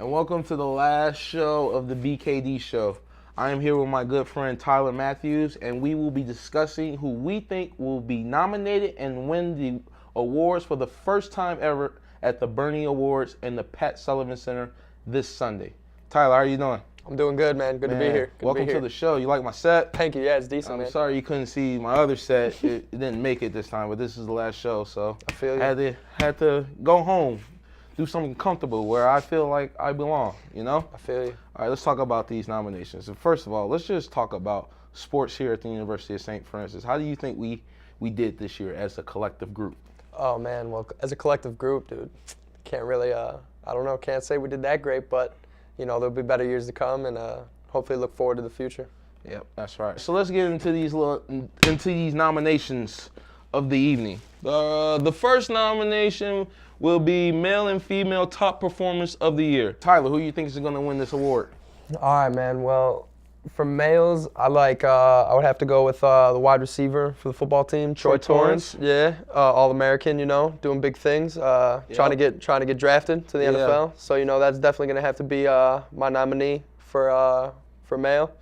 And welcome to the last show of the Bkd Show. I am here with my good friend Tyler Matthews, and we will be discussing who we think will be nominated and win the awards for the first time ever at the Bernie Awards in the Pat Sullivan Center this Sunday. Tyler, how are you doing? I'm doing good, man. Good to be here. Welcome to the show. You like my set? Thank you. Yeah, it's decent, man. I'm sorry you couldn't see my other set. It didn't make it this time, but this is the last show, so I feel you. Had to go home. Do something comfortable where I feel like I belong, you know? I feel you. All right, let's talk about these nominations. And first of all, let's just talk about sports here at the University of St. Francis. How do you think we did this year as a collective group? Oh, man. Well, as a collective group, dude, can't really, I don't know, can't say we did that great, but, you know, there'll be better years to come, and hopefully look forward to the future. Yep, that's right. So let's get into these nominations of the evening. The first nomination will be male and female top performance of the year. Tyler, who do you think is going to win this award? All right, man. Well, for males, I would have to go with the wide receiver for the football team, Troy Torrance. Yeah, All-American, you know, doing big things, trying to get drafted to the NFL. So, you know, that's definitely going to have to be my nominee for male.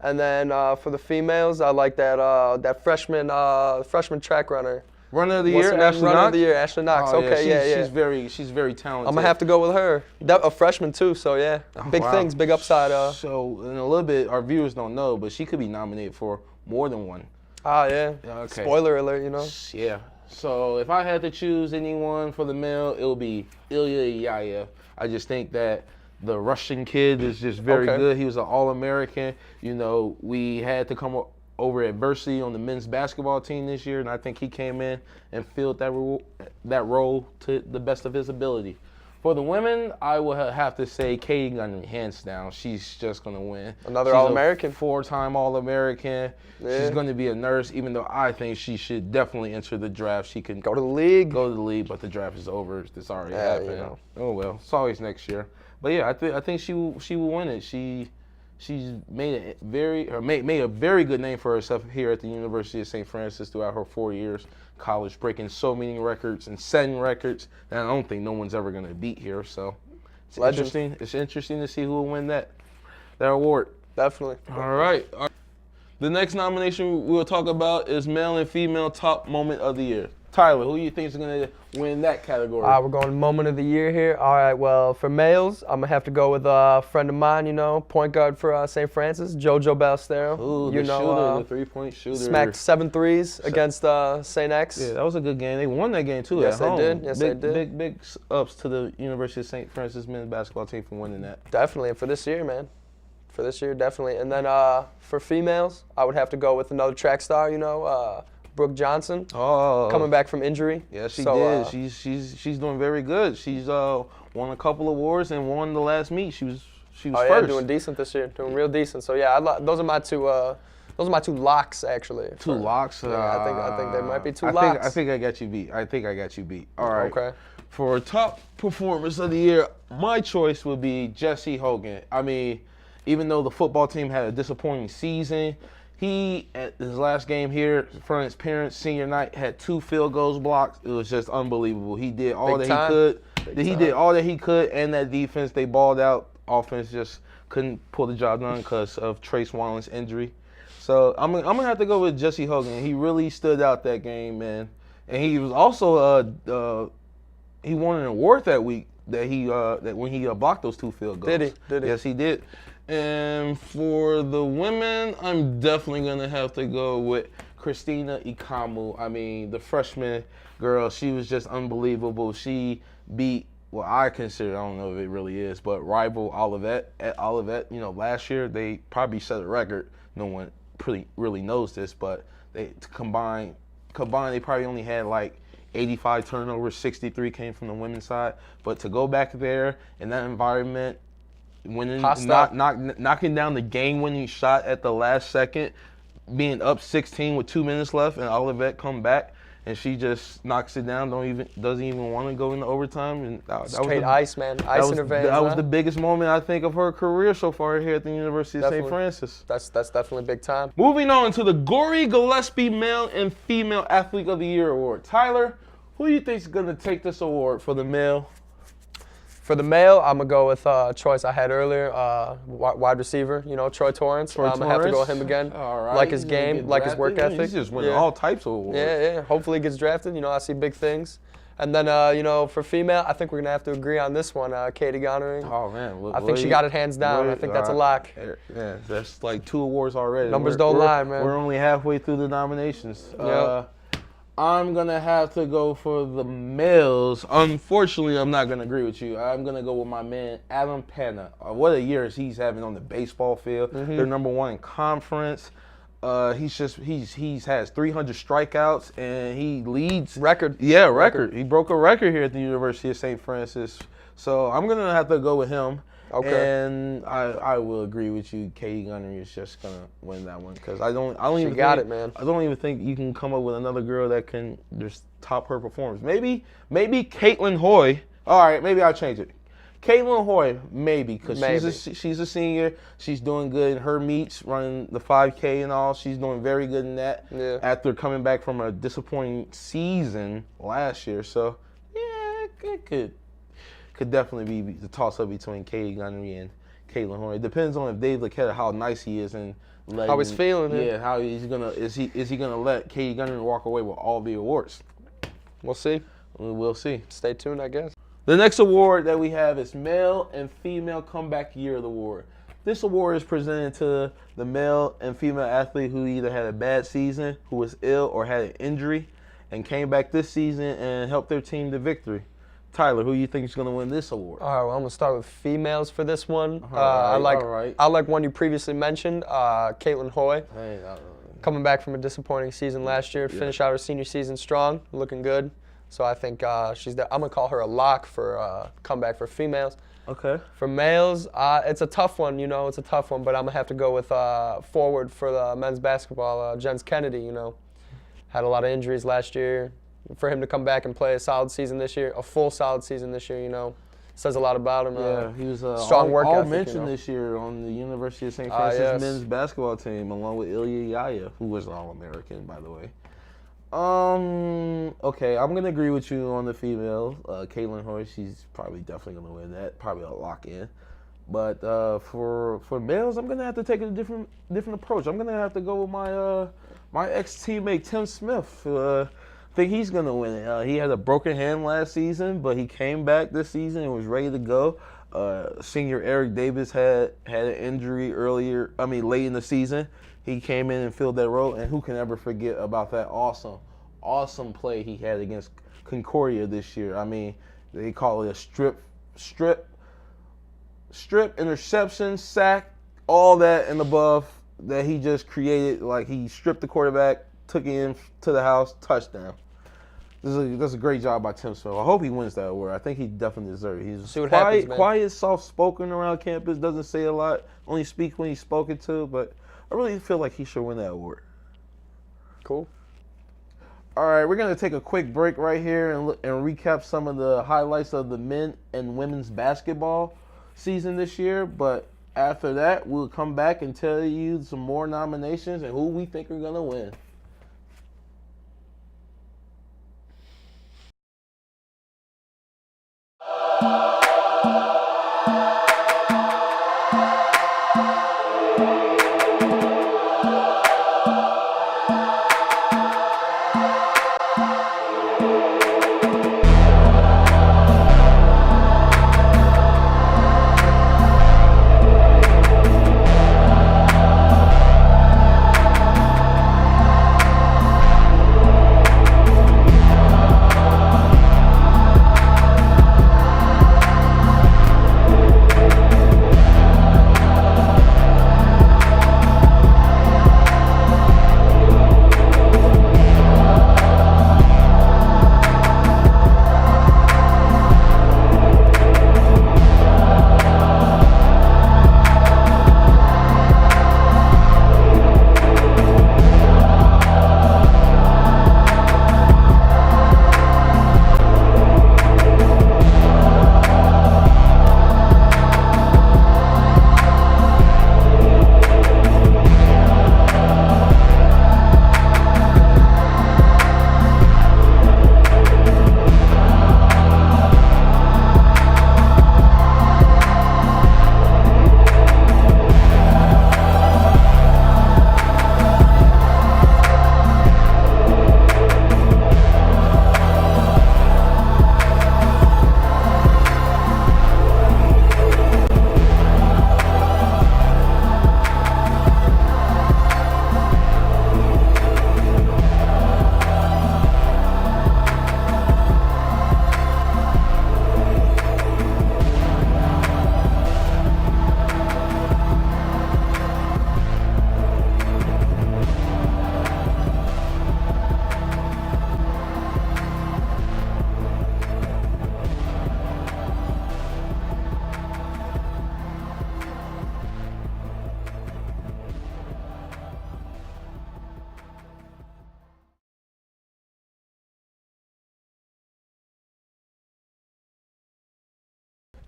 And then for the females, I like that freshman track runner. Runner of the year, Ashley Knox? Runner of the year, Ashley Knox. Oh, okay, yeah. She's very talented. I'm gonna have to go with her. A freshman too, so yeah. Big things, big upside. So in a little bit, our viewers don't know, but she could be nominated for more than one. Ah, yeah. Okay. Spoiler alert, you know. Yeah. So if I had to choose anyone for the male, it would be Ilya Yayev. I just think that the Russian kid is just very good. He was an All-American. You know, we had to come over adversity on the men's basketball team this year, and I think he came in and filled that role to the best of his ability. For the women, I would have to say Katie Gunn, hands down. She's just going to win. Another All-American. Four-time All-American. Yeah. She's going to be a nurse, even though I think she should definitely enter the draft. She can go to the league. Go to the league, but the draft is over. It's already happened. You know. Oh, well. It's always next year. But, yeah, I think she will win it. She's made a very good name for herself here at the University of St. Francis throughout her 4 years college, breaking so many records and setting records that I don't think no one's ever going to beat here. So it's interesting. It's interesting to see who will win that award. Definitely. All right. The next nomination we'll talk about is male and female top moment of the year. Tyler, who do you think is going to win that category? We're going moment of the year here. All right, well, for males, I'm going to have to go with a friend of mine, you know, point guard for St. Francis, JoJo Ballestero. Ooh, the three-point shooter. Smacked 7 threes against St. X. Yeah, that was a good game. They won that game, too, at home. Yes, they did. Big ups to the University of St. Francis men's basketball team for winning that. Definitely, and for this year, man. For this year, definitely. And then for females, I would have to go with another track star, you know, Brooke Johnson, coming back from injury. Yeah, she did. She's doing very good. She's won a couple awards and won the last meet. She was first. Yeah, doing decent this year, doing real decent. So yeah, those are my two locks actually. Two locks. Yeah, I think there might be two locks. I think I got you beat. All right. Okay. For top performance of the year, my choice would be Jesse Hogan. I mean, even though the football team had a disappointing season, he, at his last game here in front of his parents, senior night, had 2 field goals blocked. It was just unbelievable. He did all that he could. He did all that he could, and that defense, they balled out. Offense just couldn't pull the job done because of Trace Wallen's injury. So I'm gonna have to go with Jesse Hogan. He really stood out that game, man. And he was also he won an award that week that when he blocked those 2 field goals. Did he? Yes, he did. And for the women, I'm definitely going to have to go with Christina Ikamu. I mean, the freshman girl, she was just unbelievable. She beat, well, I consider, I don't know if it really is, but rival Olivet. At Olivet, last year, they probably set a record. No one really knows this, but they combined, they probably only had like 85 turnovers, 63 came from the women's side. But to go back there in that environment, winning, knocking down the game-winning shot at the last second, being up 16 with 2 minutes left, and Olivet come back, and she just knocks it down. Doesn't even want to go into overtime. And straight ice, man. Ice in her veins. That was the biggest moment, I think, of her career so far here at the University of St. Francis. That's definitely big time. Moving on to the Gorey Gillespie Male and Female Athlete of the Year Award. Tyler, who do you think is going to take this award for the male? For the male, I'm going to go with a choice I had earlier, wide receiver, Troy Torrance. I'm going to have to go with him again. All right. Like his game, like his work ethic. He's just winning all types of awards. Yeah. Hopefully he gets drafted. I see big things. And then, for female, I think we're going to have to agree on this one, Katie Gonerich. Oh, man. I think she got it hands down. I think that's a lock. Yeah, that's like 2 awards already. Numbers don't lie, man. We're only halfway through the nominations. Yep. I'm going to have to go for the males. Unfortunately, I'm not going to agree with you. I'm going to go with my man, Adam Panna. What a year he's having on the baseball field. Mm-hmm. They're number 1 in conference. He's has 300 strikeouts, and he leads. Record. Yeah, record. He broke a record here at the University of St. Francis. So I'm going to have to go with him. Okay. And I will agree with you. Katie Gonerich is just gonna win that one because I don't even man. I don't even think you can come up with another girl that can just top her performance. Maybe Caitlin Hoy. All right, maybe I'll change it. Caitlin Hoy, maybe, because she's a senior. She's doing good in her meets, running the 5K and all. She's doing very good in that. Yeah. After coming back from a disappointing season last year, so yeah, it could definitely be the toss-up between Katie Gonerich and Caitlin Hoy. It depends on if Dave look at how nice he is and how he's feeling. Yeah, how he's gonna is he gonna let Katie Gonerich walk away with all the awards? We'll see. We'll see. Stay tuned, I guess. The next award that we have is Male and Female Comeback Year Award. This award is presented to the male and female athlete who either had a bad season, who was ill, or had an injury, and came back this season and helped their team to victory. Tyler, who do you think is going to win this award? All right, well, I'm going to start with females for this one. I like one you previously mentioned, Caitlin Hoy. Coming back from a disappointing season last year, finished out her senior season strong, looking good. So I think she's there. I'm going to call her a lock for comeback for females. Okay. For males, it's a tough one, it's a tough one, but I'm going to have to go with forward for the men's basketball, Jens Kennedy, Had a lot of injuries last year. For him to come back and play a solid season this year, a full solid season this year, says a lot about him. Yeah, he was strong work ethic, mentioned this year on the University of St. Francis men's basketball team, along with Ilya Yaya, who was All-American, by the way. Okay, I'm gonna agree with you on the female. Caitlin Hoy, she's probably definitely gonna win that. Probably a lock in. But for males, I'm gonna have to take a different approach. I'm gonna have to go with my ex-teammate Tim Smith. I think he's going to win it. He had a broken hand last season, but he came back this season and was ready to go. Senior Eric Davis had an injury late in the season. He came in and filled that role, and who can ever forget about that awesome play he had against Concordia this year. I mean, they call it a strip, interception, sack, all that and above that he just created. Like, he stripped the quarterback, took it in to the house, touchdown. That's a great job by Tim Smith. I hope he wins that award. I think he definitely deserves it. He's quiet, soft-spoken around campus, doesn't say a lot, only speaks when he's spoken to, but I really feel like he should win that award. Cool. All right, we're going to take a quick break right here and recap some of the highlights of the men and women's basketball season this year, but after that, we'll come back and tell you some more nominations and who we think are going to win.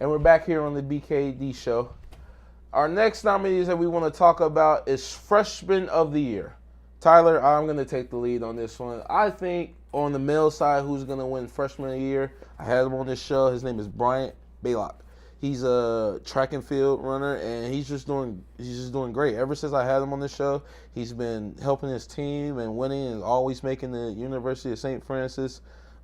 And we're back here on the BKD Show. Our next nominees that we want to talk about is Freshman of the Year. Tyler, I'm going to take the lead on this one. I think on the male side, who's going to win Freshman of the Year, I had him on this show. His name is Bryant Baylock. He's a track and field runner, and he's just doing great. Ever since I had him on the show, he's been helping his team and winning, and always making the University of St. Francis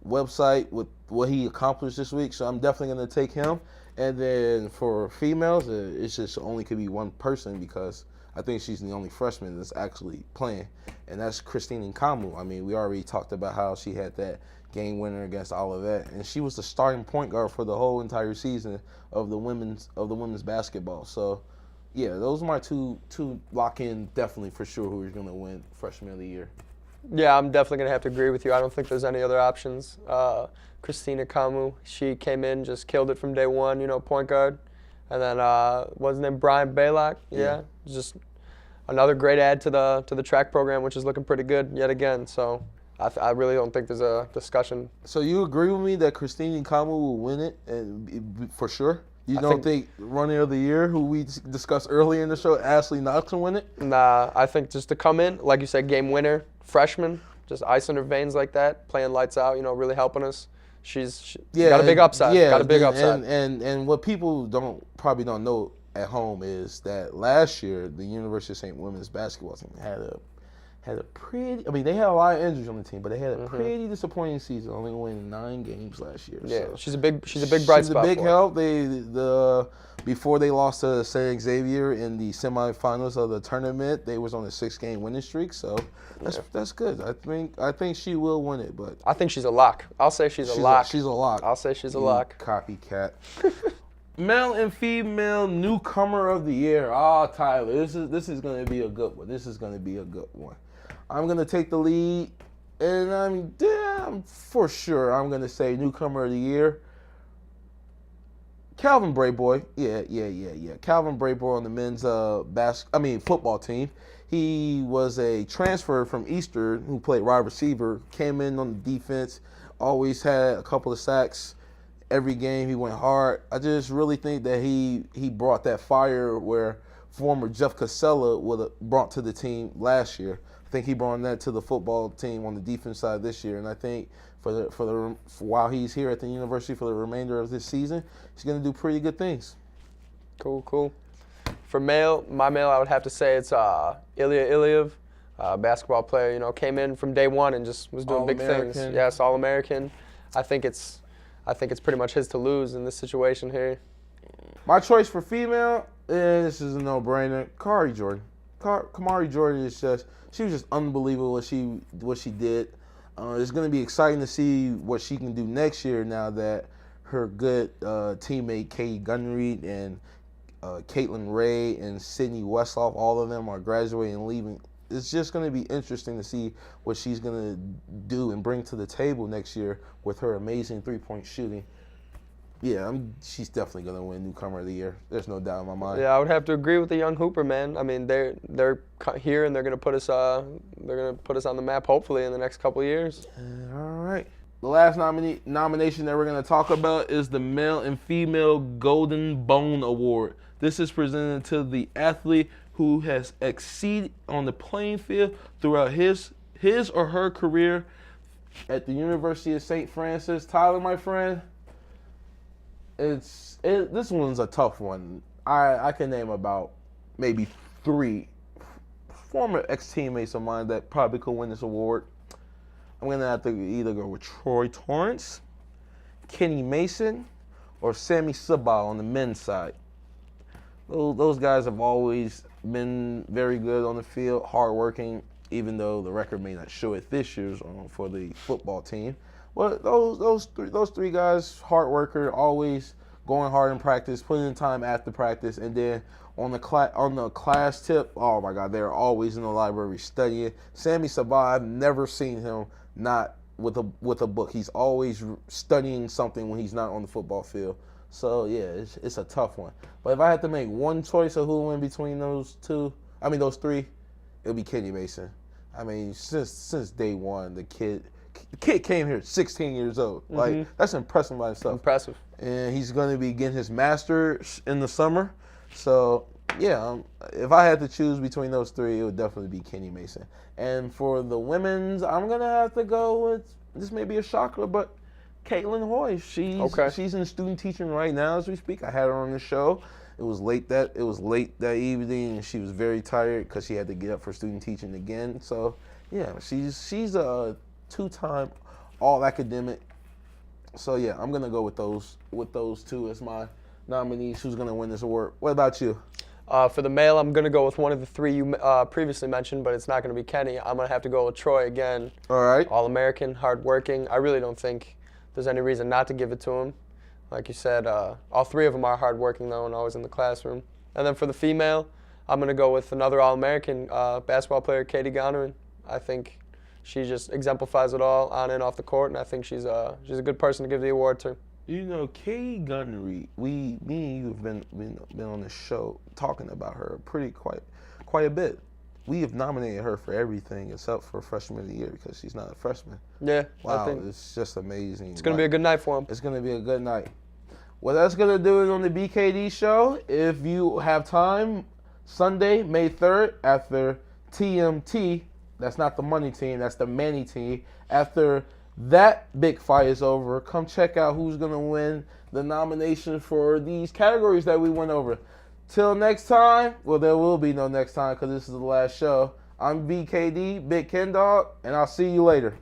website with what he accomplished this week. So I'm definitely going to take him. And then for females, it's just only could be one person because I think she's the only freshman that's actually playing, and that's Christine Nkamu. I mean, we already talked about how she had that game winner against Olivet, and she was the starting point guard for the whole entire season of the women's basketball. So, yeah, those are my two lock in definitely for sure who is going to win Freshman of the Year. Yeah, I'm definitely going to have to agree with you. I don't think there's any other options. Christina Kamu, she came in, just killed it from day one, point guard. And then, what's his name, Brian Baylock? Yeah, just another great add to the track program, which is looking pretty good yet again. So I really don't think there's a discussion. So you agree with me that Christine Nkamu will win it and for sure? You don't think Runner of the Year, who we discussed earlier in the show, Ashley Knox will win it? Nah, I think just to come in, like you said, game winner, freshman, just ice in her veins like that, playing lights out, really helping us. She's got a big upside. Yeah, got a big upside. And what people probably don't know at home is that last year the University of St. Women's basketball team had a pretty. I mean, they had a lot of injuries on the team, but they had a pretty disappointing season, only winning 9 games last year. Yeah, so she's a big bright spot. She's a big help. Before they lost to St. Xavier in the semifinals of the tournament, they was on a 6-game winning streak. So that's good. I think she will win it, but I think she's a lock. I'll say she's a lock. She's a lock. I'll say she's a lock. Copycat. Male and female newcomer of the year. Tyler, this is going to be a good one. I'm going to take the lead, and I'm for sure I'm going to say newcomer of the year. Calvin Brayboy. Yeah. Calvin Brayboy on the men's football team. He was a transfer from Eastern who played wide receiver, came in on the defense, always had a couple of sacks. Every game he went hard. I just really think that he brought that fire where former Jeff Casella would have brought to the team last year. I think he brought that to the football team on the defense side this year, and I think for while he's here at the university for the remainder of this season, he's going to do pretty good things. Cool. For my male, I would have to say it's Ilya Ilyev, basketball player. Came in from day one and just was doing big things. Yes, All-American. I think it's pretty much his to lose in this situation here. My choice for female, this is a no-brainer. Kamari Jordan. Kamari Jordan she was just unbelievable what she did. It's going to be exciting to see what she can do next year now that her good teammate Katie Gunreed and Caitlin Ray and Sydney Westloff, all of them are graduating and leaving. It's just going to be interesting to see what she's going to do and bring to the table next year with her amazing three-point shooting. Yeah, she's definitely going to win Newcomer of the Year. There's no doubt in my mind. Yeah, I would have to agree with the young Hooper, man. I mean, they're here and they're going to put us on the map hopefully in the next couple of years. All right. The last nomination that we're going to talk about is the Male and Female Golden Bone Award. This is presented to the athlete who has exceeded on the playing field throughout his or her career at the University of St. Francis. Tyler, my friend, this one's a tough one. I can name about maybe 3 former ex-teammates of mine that probably could win this award. I'm going to have to either go with Troy Torrance, Kenny Mason, or Sammy Sabah on the men's side. Those guys have always been very good on the field, hardworking, even though the record may not show it this year's for the football team. Well, those three guys, hard worker, always going hard in practice, putting in time after practice, and then on the class tip, oh my God, they're always in the library studying. Sammy Sabah, I've never seen him not with a book. He's always studying something when he's not on the football field. So yeah, it's a tough one. But if I had to make one choice of who win between those 3, it would be Kenny Mason. I mean, since day one, the kid the kid came here at 16 years old. Like, that's impressive by itself. Impressive. And he's going to be getting his master's in the summer. So, yeah, if I had to choose between those three, it would definitely be Kenny Mason. And for the women's, I'm going to have to go with, this may be a shocker, but Caitlin Hoy. She's in student teaching right now as we speak. I had her on the show. It was late that evening, and she was very tired because she had to get up for student teaching again. So, yeah, she's a two-time all-academic. So, yeah, I'm going to go with those two as my nominees. Who's going to win this award? What about you? For the male, I'm going to go with one of the three you previously mentioned, but it's not going to be Kenny. I'm going to have to go with Troy again. All right. All-American, hardworking. I really don't think there's any reason not to give it to him. Like you said, all three of them are hardworking, though, and always in the classroom. And then for the female, I'm going to go with another All-American basketball player, Katie Gonerin. I think she just exemplifies it all on and off the court, and I think she's a good person to give the award to. You know, Katie Gunnery, me and you have been on the show talking about her quite a bit. We have nominated her for everything except for freshman of the year because she's not a freshman. Yeah, wow, I think it's just amazing. It's going to be a good night for him. It's going to be a good night. Well, that's going to do it on the BKD show. If you have time, Sunday, May 3rd, after TMT, that's not the money team, that's the Manny team. After that big fight is over, come check out who's going to win the nomination for these categories that we went over. Till next time, well, there will be no next time because this is the last show. I'm BKD, Big Ken Dog, and I'll see you later.